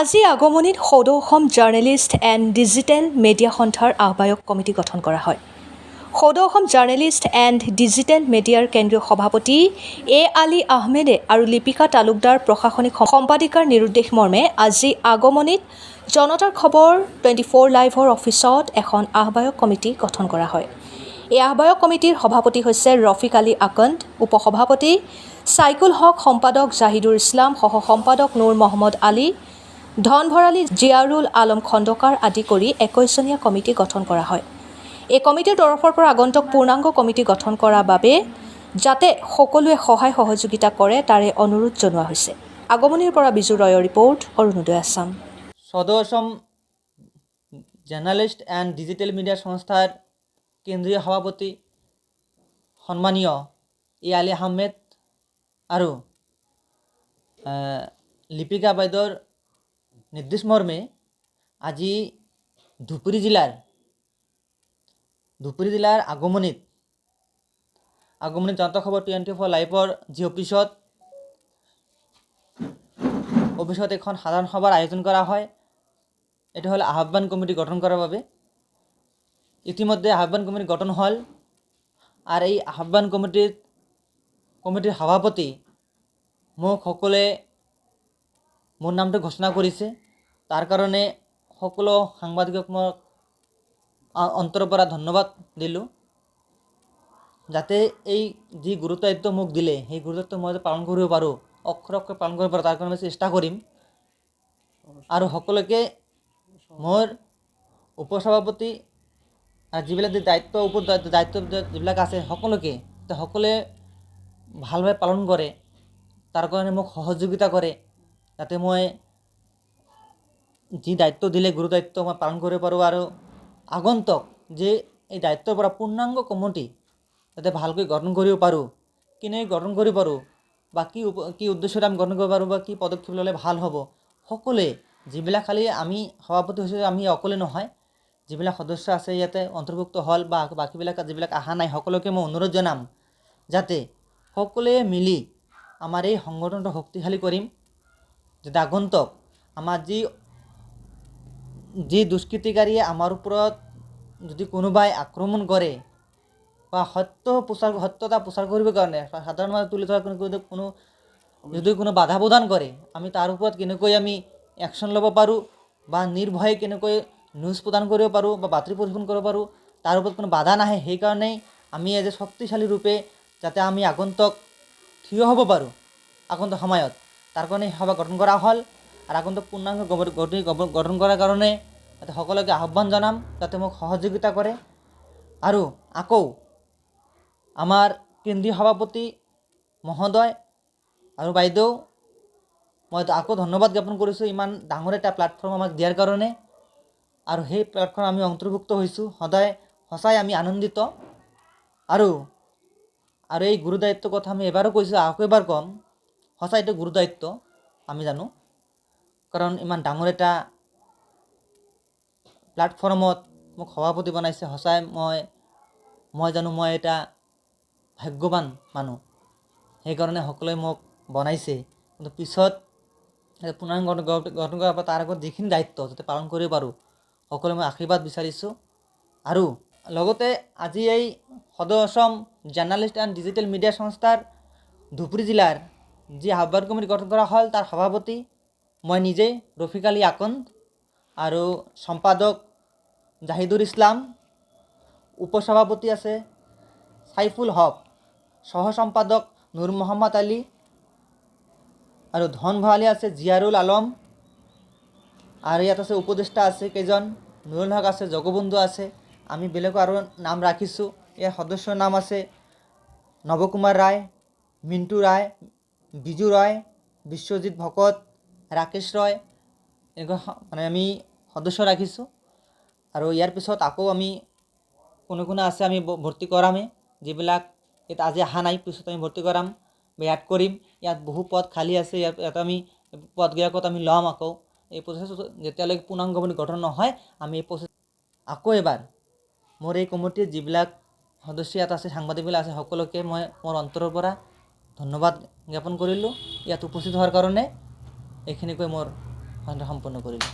আজি আগমনীত সদৌ Assam journalist and digital media সন্থাৰ আহ্বায়ক কমিটি গঠন কৰা হয়। সদৌ অসম জাৰ্নেলিষ্ট এণ্ড ডিজিটেল মিডিয়াৰ কেন্দ্ৰীয় সভাপতি এ আলী আহমেদে আৰু লিপিকা তালুকদাৰ প্ৰশাসনিক সম্পাদিকাৰ নিৰুদ্দেশ মৰ্মে আজি আগমনীত জনতাৰ খবৰ 24 লাইভৰ অফিচত এখন আহ্বায়ক কমিটি গঠন কৰা হয়। এই আহ্বায়ক কমিটিৰ সভাপতি হৈছে ৰফিক আলী আকন্দ, উপসভাপতি চাইকুল হক, সম্পাদক জাহিদুৰ ইছলাম, সহ সম্পাদক নুৰ মহম্মদ আলী, ধনভৰালী জিয়াৰুল আলম খণ্ডকাৰ আদি কৰি 21জনীয়া কমিটি গঠন কৰা হয়। এই কমিটিৰ তৰফৰ পৰা আগন্তুক পূৰ্ণাংগ কমিটি গঠন কৰাৰ বাবে যাতে সকলোৱে সহায় সহযোগিতা কৰে তাৰে অনুৰোধ জনোৱা হৈছে। আগমনীৰ পৰা বিজু ৰয়ৰ ৰিপৰ্ট, অৰুণোদয় আছাম। সদৌ Assam journalist and digital media সংস্থাৰ কেন্দ্ৰীয় সভাপতি সন্মানীয় এ আলী আহমেদ আৰু লিপিকা বাইদেউৰ নিৰ্দেশ মৰ্মে আজি ধুবুৰী জিলাৰ আগমনীত জনতা খবৰ 24 লাইভৰ যি অফিচত এখন সাধাৰণ সভাৰ আয়োজন কৰা হয়। এইটো হ'ল আহ্বান কমিটি গঠন কৰাৰ বাবে। ইতিমধ্যে আহ্বান কমিটি গঠন হ'ল আৰু এই আহ্বান কমিটিৰ সভাপতি মোক সকলোৱে মোৰ নামটো ঘোষণা কৰিছে। তাৰ কাৰণে সকলো সাংবাদিকক মই অন্তৰৰ পৰা ধন্যবাদ দিলোঁ, যাতে এই যি গুৰুত্ব মোক দিলে সেই গুৰুত্ব মই পালন কৰিব পাৰোঁ, অক্ষৰকৈ পালন কৰিব পাৰোঁ, তাৰ কাৰণে চেষ্টা কৰিম। আৰু সকলোকে মোৰ উপসভাপতি যিবিলাক দায়িত্ব যিবিলাক আছে সকলোৱে ভালভাৱে পালন কৰে, তাৰ কাৰণে মোক সহযোগিতা কৰে, যাতে মই যি দায়িত্ব দিলে গুৰু দায়িত্ব মই পালন কৰিব পাৰোঁ। আৰু আগন্তুক যে এই দায়িত্বৰ পৰা পূৰ্ণাংগ কমিটি যাতে ভালকৈ গঠন কৰিব পাৰোঁ, কেনেকৈ গঠন কৰিব পাৰোঁ বা কি উদ্দেশ্যত আমি গঠন কৰিব পাৰোঁ বা কি পদক্ষেপ ল'লে ভাল হ'ব, সকলোৱে যিবিলাক খালি আমি সভাপতি হৈছোঁ আমি অকলে নহয়, যিবিলাক সদস্য আছে ইয়াতে অন্তৰ্ভুক্ত হ'ল বা বাকীবিলাক যিবিলাক অহা নাই সকলোকে মই অনুৰোধ জনাম যাতে সকলোৱে মিলি আমাৰ এই সংগঠনটো শক্তিশালী কৰিম, যাতে আগন্তুক আমাৰ যি দুষ্কৃতিকাৰীয়ে আমাৰ ওপৰত যদি কোনোবাই আক্ৰমণ কৰে বা সত্যতা প্ৰচাৰ কৰিবৰ কাৰণে সাধাৰণ মানুহ তুলি ধৰাৰ যদি কোনো বাধা প্ৰদান কৰে, আমি তাৰ ওপৰত কেনেকৈ আমি একশ্যন ল'ব পাৰোঁ বা নিৰ্ভয়ে কেনেকৈ নিউজ প্ৰদান কৰিব পাৰোঁ বা বাতৰি পৰিৱেশন কৰিব পাৰোঁ, তাৰ ওপৰত কোনো বাধা নাহে। সেইকাৰণেই আমি এজ শক্তিশালী ৰূপে যাতে আমি আগন্তুক থিয় হ'ব পাৰোঁ আগন্তুক সময়ত, তাৰ কাৰণে সভা গঠন কৰা হ'ল। আৰু আগন্তুক পূৰ্ণাংগ গঠন কৰাৰ কাৰণে যাতে সকলোকে আহ্বান জনাম যাতে মোক সহযোগিতা কৰে। আৰু আকৌ আমাৰ কেন্দ্ৰীয় সভাপতি মহোদয় আৰু বাইদেউ মই আকৌ ধন্যবাদ জ্ঞাপন কৰিছোঁ ইমান ডাঙৰ এটা প্লেটফৰ্ম আমাক দিয়াৰ কাৰণে। আৰু সেই প্লেটফৰ্ম আমি অন্তৰ্ভুক্ত হৈছোঁ, সঁচাই আমি আনন্দিত। আৰু এই গুৰু দায়িত্বৰ কথা আমি এবাৰো কৈছোঁ, আকৌ এবাৰ ক'ম, সঁচাই এইটো গুৰু দায়িত্ব আমি জানো, কাৰণ ইমান ডাঙৰ এটা প্লেটফৰ্মত মোক সভাপতি বনাইছে। সঁচাই মই জানো মই এটা ভাগ্যৱান মানুহ, সেইকাৰণে সকলোৱে মোক বনাইছে। কিন্তু পিছত পূৰ্ণাংগ গঠন কৰাৰ পৰা তাৰ আগত যিখিনি দায়িত্ব যাতে পালন কৰিব পাৰোঁ, সকলোৱে মই আশীৰ্বাদ বিচাৰিছোঁ। আৰু লগতে আজি এই সদৌ Assam journalist and digital media সংস্থাৰ ধুবুৰী জিলাৰ যি আহ্বায়ক কমিটি গঠন কৰা হ'ল তাৰ সভাপতি মই নিজেই ৰফিক আলী আকন্দ, আৰু সম্পাদক জাহিদুৰ ইছলাম, উপসভাপতি আছে চাইফুল হক, সহ সম্পাদক নুৰ মহম্মদ আলী, আৰু ধনভৰালী আছে জিয়াৰুল আলম, আৰু ইয়াত আছে উপদেষ্টা আছে কেইজন, নুৰুল হক আছে, জগবন্ধু আছে, আমি বেলেগো আৰু নাম ৰাখিছোঁ। ইয়াৰ সদস্যৰ নাম আছে নৱকুমাৰ ৰায়, মিণ্টু ৰায়, বিজু ৰয়, বিশ্বজিৎ ভকত, ৰাকেশ ৰয়, এনেকুৱা আমি সদস্য ৰাখিছোঁ। আৰু ইয়াৰ পিছত আকৌ আমি কোনে আছে আমি ভৰ্তি কৰামেই, যিবিলাক ইয়াত আজি অহা নাই পিছত আমি ভৰ্তি কৰাম বা এড কৰিম। ইয়াত বহু পদ খালী আছে, ইয়াত আমি পদবিলাকত আমি ল'ম। আকৌ এই প্ৰচেছ যেতিয়ালৈকে পূৰ্ণাংগ কমিটি গঠন নহয় আমি এই প্ৰচেছ আকৌ এবাৰ মোৰ এই কমিটিৰ যিবিলাক সদস্য ইয়াত আছে, সাংবাদিকবিলাক আছে, সকলোকে মই মোৰ অন্তৰৰ পৰা ধন্যবাদ জ্ঞাপন কৰিলোঁ ইয়াত উপস্থিত হোৱাৰ কাৰণে। এইখিনিকৈ মোৰ সম্পূৰ্ণ কৰিলোঁ